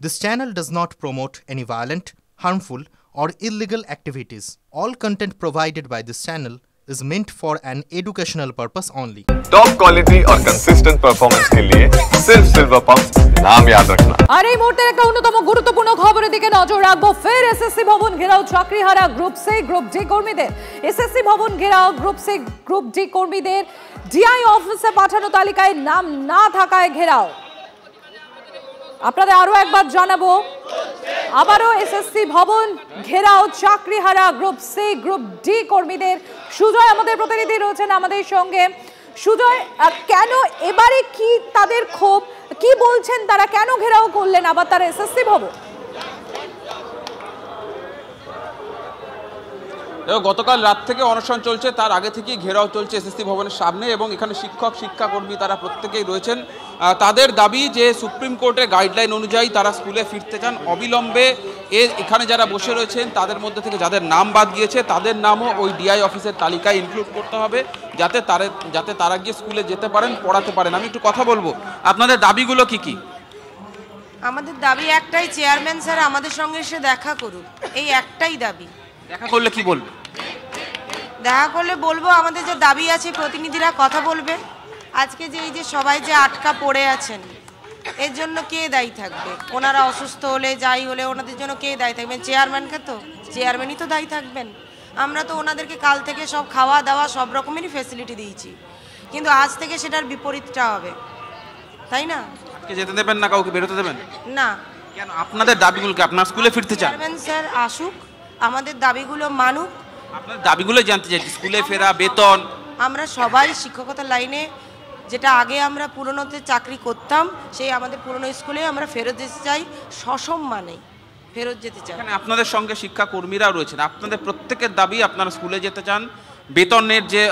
This channel does not promote any violent, harmful, or illegal activities. All content provided by this channel is meant for an educational purpose only. Top quality और consistent performance के लिए सिर्फ silver pumps नाम याद रखना। আর এই মুহূর্তে একটা অন্যতম গুরুত্বপূর্ণ খবরের দিকে নজর রাখবো। ফের এসএসসি ভবন ঘেরাও চাকরিহারা গ্রুপ সি গ্রুপ ডি কর্মীদের। এসএসসি ভবন ঘেরাও গ্রুপ সি গ্রুপ ডি কর্মীদের ডিআই অফিসে পাঠানো তালিকায় নাম না থাকায় ঘেরাও। আপনাদের আরো একবার জানাবো, আবারও এসএসসি ভবন ঘেরাও চাকরিহারা গ্রুপ সি গ্রুপ ডি কর্মীদের। সুজয় আমাদের প্রতিনিধি রয়েছেন আমাদের সঙ্গে। সুজয়, কেন এবারে কি তাদের ক্ষোভ, কি বলছেন তারা, কেন ঘেরাও করলেন আবার তারা এসএসসি ভবন? গতকাল রাত থেকে অনশন চলছে, তার আগে থেকেই ঘেরাও চলছে এসএসসি ভবনের সামনে এবং এখানে শিক্ষক শিক্ষাকর্মী তারা প্রত্যেকেই রয়েছেন। তাদের দাবি যে সুপ্রিম কোর্টের গাইডলাইন অনুযায়ী তারা স্কুলে ফিরতে চান অবিলম্বে। এখানে যারা বসে রয়েছেন তাদের মধ্যে থেকে যাদের নাম বাদ গিয়েছে তাদের নামও ওই ডিআই অফিসের তালিকায় ইনক্লুড করতে হবে, যাতে তারা গিয়ে স্কুলে যেতে পারেন, পড়াতে পারেন। আমি একটু কথা বলবো, আপনাদের দাবিগুলো কি কি? আমাদের দাবি একটাই, চেয়ারম্যান স্যার আমাদের সঙ্গে এসে দেখা করুন, এই একটাই দাবি। দেখা করলে কি বলবে? দেখা করলে বলবো আমাদের যে দাবি আছে প্রতিনিধিরা কথা বলবে। আজকে যে এই যে সবাই যে আটকা পড়ে আছেন এর জন্য কে দায়ী থাকবে? ওনারা অসুস্থ হলে যাই হলে ওনাদের জন্য কে দায়ী থাকবেন? চেয়ারম্যানকে তো, চেয়ারম্যানই তো দায়ী থাকবেন। আমরা তো ওনাদেরকে কাল থেকে সব খাওয়া দাওয়া সব রকমেরই ফ্যাসিলিটি দিয়েছি, কিন্তু আজ থেকে সেটার বিপরীতটা হবে, তাই না? আজকে যেতে দেবেন না, কাউকে বেরোতে দেবেন না। কেন? আপনাদের দাবিগুলোকে, আপনার স্কুলে ফিরতে চান? চেয়ারম্যান স্যার আসুক, আমাদের দাবিগুলো মানুক। আপনার দাবিগুলো জানতে চাই, স্কুলে ফেরা, বেতন। আমরা সবাই শিক্ষকতার লাইনে যেটা আগে আমরা পুরনোতে চাকরি করতাম সেই আমাদের পুরনো স্কুলে আমরা ফেরত যেতে চাই, সসম্মানে ফেরত যেতে চাই। এখানে আপনাদের সঙ্গে শিক্ষাকর্মীরাও রয়েছেন, আপনাদের প্রত্যেকের দাবি আপনারা স্কুলে যেতে চান। বেতনের যে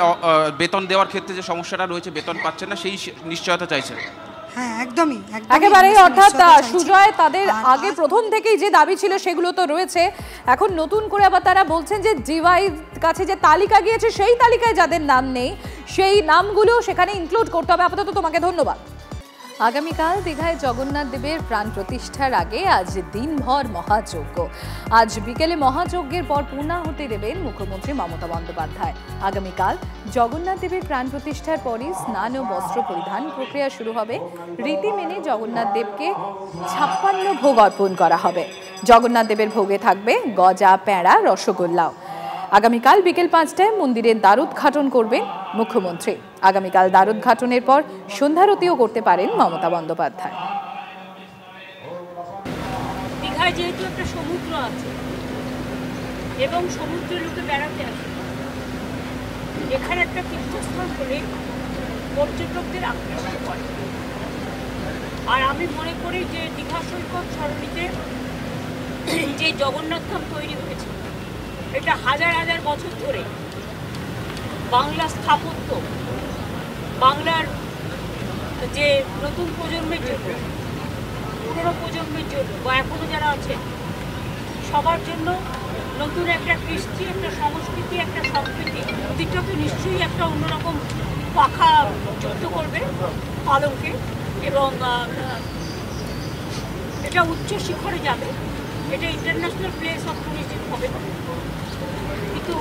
বেতন দেওয়ার ক্ষেত্রে যে সমস্যাটা রয়েছে, বেতন পাচ্ছেন না, সেই নিশ্চয়তা চাইছেন। হ্যাঁ, একদমই একেবারে। অর্থাৎ সুজয়, তাদের আগে প্রথম থেকেই যে দাবি ছিল সেগুলো তো রয়েছে, এখন নতুন করে আবার তারা বলছেন যে ডিওয়াই কাছে যে তালিকা গিয়েছে সেই তালিকায় যাদের নাম নেই সেই নামগুলো সেখানে ইনক্লুড করতে হবে। আপাতত তোমাকে ধন্যবাদ। আগামীকাল দীঘায় জগন্নাথ দেবের প্রাণ প্রতিষ্ঠার আগে আজ দিনভর মহাযজ্ঞ। আজ বিকেলে মহাযজ্ঞের পর পূর্ণাহুতি দেবেন মুখ্যমন্ত্রী মমতা বন্দ্যোপাধ্যায়। আগামীকাল জগন্নাথ দেবের প্রাণ প্রতিষ্ঠার পরই স্নান ও বস্ত্র পরিধান প্রক্রিয়া শুরু হবে। রীতি মেনে জগন্নাথ দেবকে 56 ভোগ অর্পণ করা হবে। জগন্নাথ দেবের ভোগে থাকবে গজা, প্যাঁড়া, রসগোল্লাও। আগামীকাল বিকেল 5টায় মন্দিরের দ্বারোদ্ঘাটন করবেন মুখ্যমন্ত্রী। আগামীকাল দ্বারোদ্ঘাটনের পর সন্ধ্যারতিও করতে পারেন মমতা বন্দ্যোপাধ্যায়। দীঘায় যেহেতু একটা সমুদ্র আছে এবং সমুদ্রের লোকে বেড়াতে আসে, এখানে একটা তীর্থস্থান হলে পর্যটকদের আকৃষ্ট করে। আর আমি মনে করি যে দীঘা সৈকত সরণিতে যে জগন্নাথ ধাম তৈরি হয়েছে, এটা হাজার হাজার বছর ধরে বাংলার স্থাপত্য, বাংলার যে নতুন প্রজন্মের জন্য, পুরনো প্রজন্মের জন্য বা এখনো যারা আছে সবার জন্য নতুন একটা কৃষ্টি, একটা সংস্কৃতি, একটা সংস্কৃতি দিকটাকে নিশ্চয়ই একটা অন্যরকম পাখা যুক্ত করবে পালকে এবং এটা উচ্চ শিখরে যাবে। এটা ইন্টারন্যাশনাল প্লেস অফ টুরিজম হবে। কিন্তু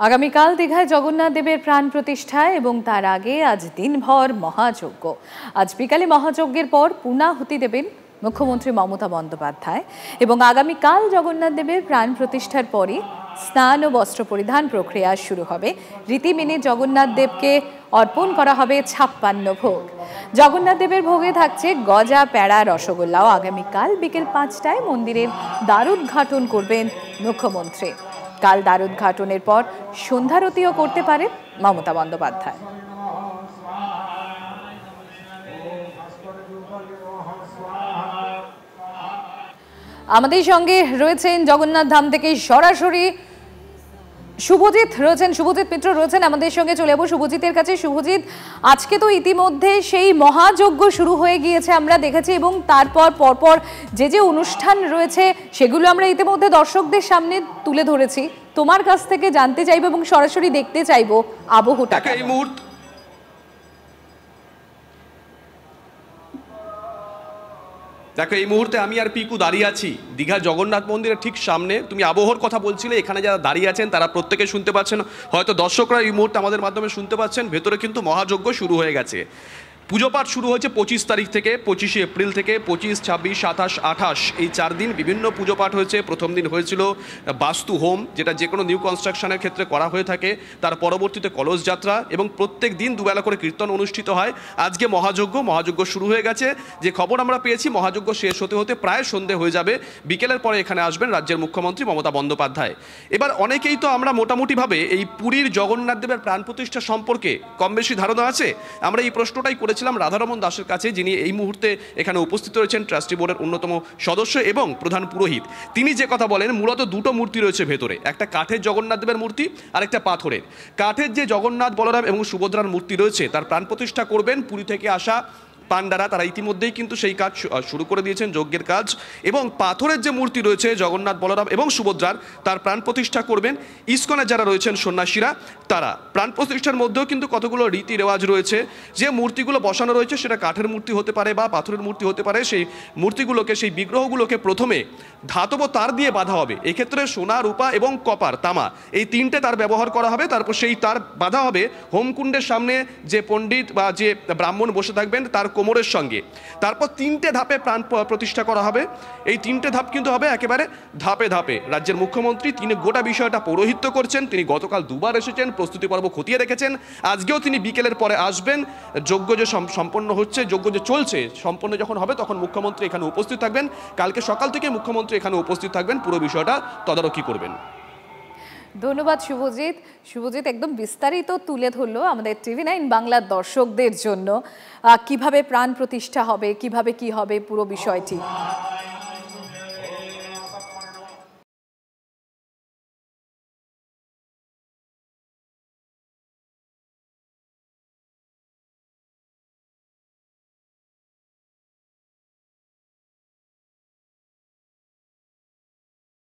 আগামীকাল দীঘায় জগন্নাথ দেবের প্রাণ প্রতিষ্ঠায় এবং তার আগে আজ দিনভর মহাযজ্ঞ। আজ বিকালে মহাযজ্ঞের পর পূর্ণাহুতি দেবেন মুখ্যমন্ত্রী মমতা বন্দ্যোপাধ্যায় এবং আগামীকাল জগন্নাথ দেবের প্রাণ প্রতিষ্ঠার পরই স্নান ও বস্ত্র পরিধান প্রক্রিয়া শুরু হবে। রীতি মেনে জগন্নাথ দেবকে অর্পণ করা হবে 56 ভোগ। জগন্নাথ দেবের ভোগে থাকছে গজা, প্যাঁড়া, রসগোল্লাও। আগামীকাল বিকেল 5টায় মন্দিরের দ্বারোদ্ঘাটন করবেন মুখ্যমন্ত্রী। কাল দ্বারোদ্ঘাটনের পর সন্ধ্যারতিও করতে পারেন মমতা বন্দ্যোপাধ্যায়। আমাদের সঙ্গে রয়েছেন জগন্নাথ ধাম থেকে সরাসরি শুভজিৎ রয়েছেন, শুভজিৎ মিত্র রয়েছেন আমাদের সঙ্গে। চলে যাবো শুভজিতের কাছে। শুভজিৎ, আজকে তো ইতিমধ্যে সেই মহাযজ্ঞ শুরু হয়ে গিয়েছে, আমরা দেখেছি, এবং তারপর পরপর যে যে অনুষ্ঠান রয়েছে সেগুলো আমরা ইতিমধ্যে দর্শকদের সামনে তুলে ধরেছি। তোমার কাছ থেকে জানতে চাইবো এবং সরাসরি দেখতে চাইবো আবহটা। এই মুহূর্তে দেখো এই মুহূর্তে আমি আর পিকু দাঁড়িয়ে আছি দীঘা জগন্নাথ মন্দিরের ঠিক সামনে। তুমি আবহর কথা বলছিলে, এখানে যারা দাঁড়িয়ে আছেন তারা প্রত্যেকে শুনতে পাচ্ছেন, হয়তো দর্শকরা এই মুহূর্তে আমাদের মাধ্যমে শুনতে পাচ্ছেন। ভেতরে কিন্তু মহাযজ্ঞ শুরু হয়ে গেছে। পুজো পাঠ শুরু হয়েছে 25 তারিখ থেকে, 25শে এপ্রিল থেকে 25, 26, 27, 28 এই 4 দিন বিভিন্ন পুজো পাঠ হয়েছে। প্রথম দিন হয়েছিল বাস্তু হোম, যেটা যে কোনো নিউ কনস্ট্রাকশনের ক্ষেত্রে করা হয়ে থাকে। তার পরবর্তীতে কলস যাত্রা এবং প্রত্যেক দিন দুবেলা করে কীর্তন অনুষ্ঠিত হয়। আজকে মহাযজ্ঞ শুরু হয়ে গেছে। যে খবর আমরা পেয়েছি, মহাযজ্ঞ শেষ হতে হতে প্রায় সন্ধে হয়ে যাবে। বিকেলের পরে এখানে আসবেন রাজ্যের মুখ্যমন্ত্রী মমতা বন্দ্যোপাধ্যায়। এবার অনেকেই তো আমরা মোটামুটিভাবে এই পুরীর জগন্নাথ দেবের প্রাণ প্রতিষ্ঠা সম্পর্কে কম বেশি ধারণা আছে। আমরা এই প্রশ্নটাই করেছিলাম রাধারমন দাসের কাছে, যিনি এই মুহূর্তে এখানে উপস্থিত রয়েছেন, ট্রাস্টি বোর্ডের অন্যতম সদস্য এবং প্রধান পুরোহিত। তিনি যে কথা বলেন, মূলত দুটো মূর্তি রয়েছে ভেতরে, একটা কাঠের জগন্নাথ দেবের মূর্তি আর একটা পাথরের। কাঠের যে জগন্নাথ, বলরাম এবং সুভদ্রার মূর্তি রয়েছে তার প্রাণ প্রতিষ্ঠা করবেন পুরী থেকে আসা পান্ডারা। তারা ইতিমধ্যেই কিন্তু সেই কাজ শুরু করে দিয়েছেন, যজ্ঞের কাজ। এবং পাথরের যে মূর্তি রয়েছে জগন্নাথ, বলরাম এবং সুভদ্রার, তার প্রাণ প্রতিষ্ঠা করবেন ইসকনের যারা রয়েছেন সন্ন্যাসীরা তারা। প্রাণ প্রতিষ্ঠার মধ্যেও কিন্তু কতগুলো রীতি রেওয়াজ রয়েছে। যে মূর্তিগুলো বসানো রয়েছে সেটা কাঠের মূর্তি হতে পারে বা পাথরের মূর্তি হতে পারে। সেই মূর্তিগুলোকে, সেই বিগ্রহগুলোকে প্রথমে ধাতব তার দিয়ে বাঁধা হবে। এক্ষেত্রে সোনা, রূপা এবং কপার, তামা এই তিনটে তার ব্যবহার করা হবে। তারপর সেই তার বাঁধা হবে হোমকুণ্ডের সামনে যে পণ্ডিত বা যে ব্রাহ্মণ বসে থাকবেন তার কোমরের সঙ্গে। তারপর 3টে ধাপে প্রাণ প্রতিষ্ঠা করা হবে। এই 3টে ধাপ কিন্তু হবে একেবারে ধাপে ধাপে। রাজ্যের মুখ্যমন্ত্রী তিনি গোটা বিষয়টা পৌরোহিত্য করছেন। তিনি গতকাল দুবার এসেছেন, প্রস্তুতি পর্ব খতিয়ে রেখেছেন। আজকেও তিনি বিকেলের পরে আসবেন। যজ্ঞ যে সম্পন্ন হচ্ছে, যজ্ঞ যে চলছে, সম্পন্ন যখন হবে তখন মুখ্যমন্ত্রী এখানে উপস্থিত থাকবেন। কালকে সকাল থেকে মুখ্যমন্ত্রী এখানে উপস্থিত থাকবেন, পুরো বিষয়টা তদারকি করবেন। ধন্যবাদ শুভজিৎ একদম বিস্তারিত তুলে ধরলো আমাদের TV9 বাংলার দর্শকদের জন্য কিভাবে প্রাণ প্রতিষ্ঠা হবে, কিভাবে কি হবে পুরো বিষয়টি।